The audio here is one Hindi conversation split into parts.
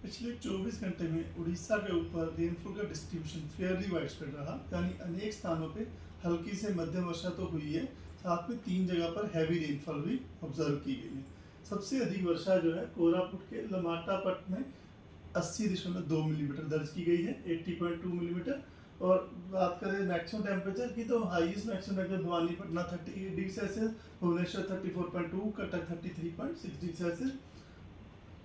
पिछले 24 घंटे में उड़ीसा के ऊपर रेनफॉल का डिस्ट्रीब्यूशन फेयरली वाइडस्प्रेड रहा, यानी अनेक स्थानों पे हल्की से मध्यम वर्षा तो हुई है, साथ में 3 जगह पर हैवी रेनफॉल भी ऑब्जर्व की गई है। सबसे अधिक वर्षा जो है कोरापुट के लमाटापट में 80.2 मिलीमीटर दर्ज की गई है, 80.2 मिलीमीटर। और बात करें मैक्सिमम टेम्परेचर की तो highest maximum temperature Bhawanipatna 38 degree Celsius, Bhubaneswar 34.2, Cuttack 33.6 degree Celsius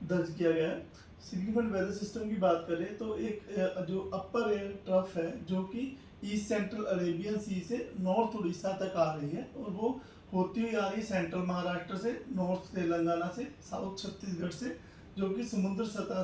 दर्ज किया गया है। सिग्निफिकेंट वेदर सिस्टम की बात करें तो एक जो अपर एयर ट्रफ है जो कि ईस्ट सेंट्रल अरेबियन सी से नॉर्थ उड़ीसा तक आ रही है, और वो होती हुई आ रही सेंट्रल महाराष्ट्र से, नॉर्थ तेलंगाना से, साउथ छत्तीसगढ़ से, जो कि समुद्र सतह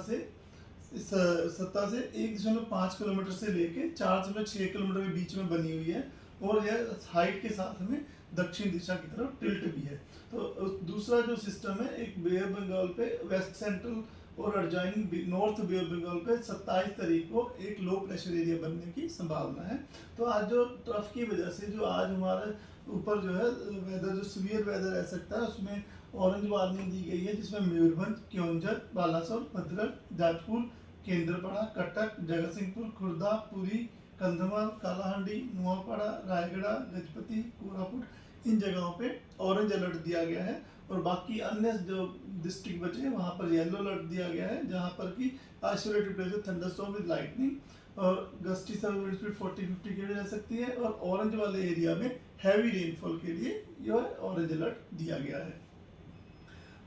से 1.5 किलोमीटर से लेके 4.6 किलोमीटर के बीच में बनी हुई है, और यह हाइट के साथ में दक्षिण दिशा की तरफ टिल्ट भी है। तो दूसरा जो सिस्टम है, एक बे ऑफ बंगाल पे वेस्ट सेंट्रल और अर्जाइनिंग नॉर्थ बे ऑफ बंगाल पे 27 तारीख को एक लो प्रेशर एरिया बनने की संभावना है। तो आज जो ट्रफ की वजह से जो आज हमारे ऊपर जो है वेदर, जो सीवियर वेदर रह सकता है, उसमें ऑरेंज वार्निंग दी गई है, जिसमें मयूरभंज, केओंझर, बालासोर, भद्रक, जाजपुर, केंद्रपड़ा, कटक, जगतसिंहपुर, खुर्दा, पुरी, कंधमाल, कालाहांडी, नुआपाड़ा, रायगढ़, गजपति, कोरापुट, इन जगहों पे ऑरेंज अलर्ट दिया गया है। और बाकी अन्य जो डिस्ट्रिक्ट बचे हैं वहाँ पर येलो अलर्ट दिया गया है, जहाँ पर कि isolated places thunderstorm with lightning और गस्टी सर्विस स्पीड 40-50 की रह सकती है, और ऑरेंज वाले एरिया में हैवी रेनफॉल के लिए यह ऑरेंज अलर्ट दिया गया है।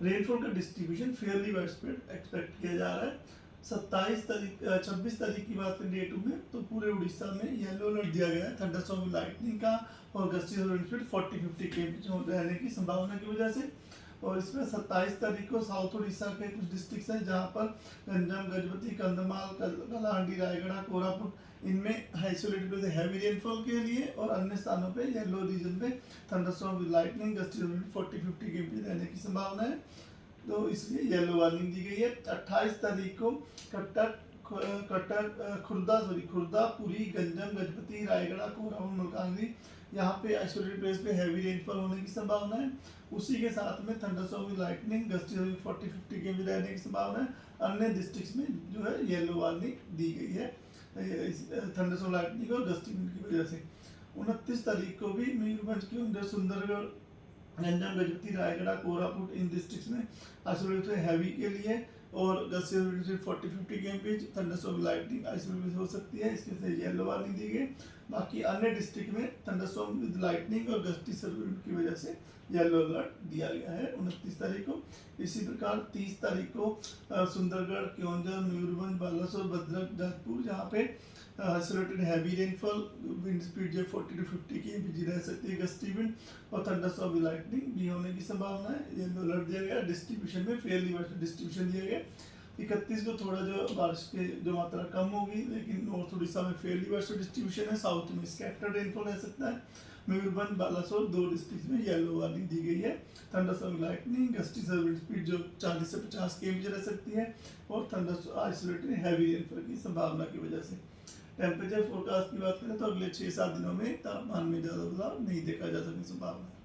रेनफॉल का डिस्ट्रीब्यूशन फेयरली वाइडस्प्रेड एक्सपेक्ट किया जा रहा है। 26 तारीख की बात करें डे 2 में, तो पूरे उड़ीसा में येलो अलर्ट दिया गया है थंडरस्टॉर्म विद लाइटनिंग का, और गस्टी स्पीड 40-50 के रहने की संभावना की वजह से। और इसमें 27 तारीख को साउथ उड़ीसा के कुछ डिस्ट्रिक्ट्स हैं जहाँ पर गंजम, गजपति, कंधमाल, कलाहांडी, रायगढ़, कोरापुट, इनमें आइसोलेटेड हैवी रेनफॉल के लिए, और अन्य स्थानों पे येलो रीजन पे thunderstorm with lightning, gusty speed 40-50 के रहने की संभावना है, तो इसलिए येलो वार्निंग दी गई है। 28 तारीख को खुर्दा, पुरी, गंजम, गजपति, रायगढ़, कोरापुट, मलकानगिरी, यहाँ पे आइसोलेटेड प्लेस पे हैवी रेनफॉल होने की संभावना है। उसी के साथ में थंडरस्टॉर्म विद लाइटनिंग, गस्टी 40-50 के भी रहने की संभावना है। अन्य डिस्ट्रिक्ट्स में जो है येलो वार्निंग दी गई है थंडरस्टॉर्म लाइटनिंग और गस्टी की वजह से। 29 तारीख को भी मयूरभंज के अंदर सुंदरगढ़, गंजम, गजपति, रायगढ़, कोरापुट, इन डिस्ट्रिक्ट्स में आइसोलेटेड हैवी के लिए और गस्टी 40-50 के बीच थंडरस्टॉर्म लाइटनिंग आइसोलेटेड हो सकती है, इसके से येलो वार्निंग दी गई। बाकी अन्य डिस्ट्रिक्ट में थंडरस्टॉर्म विद लाइटनिंग और गस्टी सर्विस की वजह से येलो अलर्ट दिया गया है 29 तारीख को। इसी प्रकार 30 तारीख को सुंदरगढ़, केओंझर, मयूरभंज, बालासोर, भद्रक, जाजपुर, जहाँ पे isolated heavy rainfall, wind speed जो 40-50 की बीच रह सकती है, गस्टी विंड और थंडरस्टॉर्म विद लाइटनिंग भी होने की संभावना है। येलो अलर्ट दिया गया। डिस्ट्रीब्यूशन में फेयरली डिस्ट्रीब्यूशन दिया गया। 31 को थोड़ा जो बारिश की जो मात्रा कम होगी, लेकिन नॉर्थ उड़ीसा में फेयरली वर्टिकल डिस्ट्रीब्यूशन है, साउथ में स्कैटर्ड रेनफॉल रह सकता है। मयूरभंज, बालासोर, 2 डिस्ट्रिक्ट में येलो वार्निंग दी गई है। Thunderstorm lightning, gusty service speed जो 40 से 50 के रह सकती है, और थंडरस्टॉर्म आइसोलेटेड हैवी रेनफॉल की संभावना की वजह से। टेम्परेचर फोरकास्ट की बात करें तो अगले 6-7 दिनों में तापमान में ज़्यादा बदलाव नहीं देखा जा सकने की संभावना है।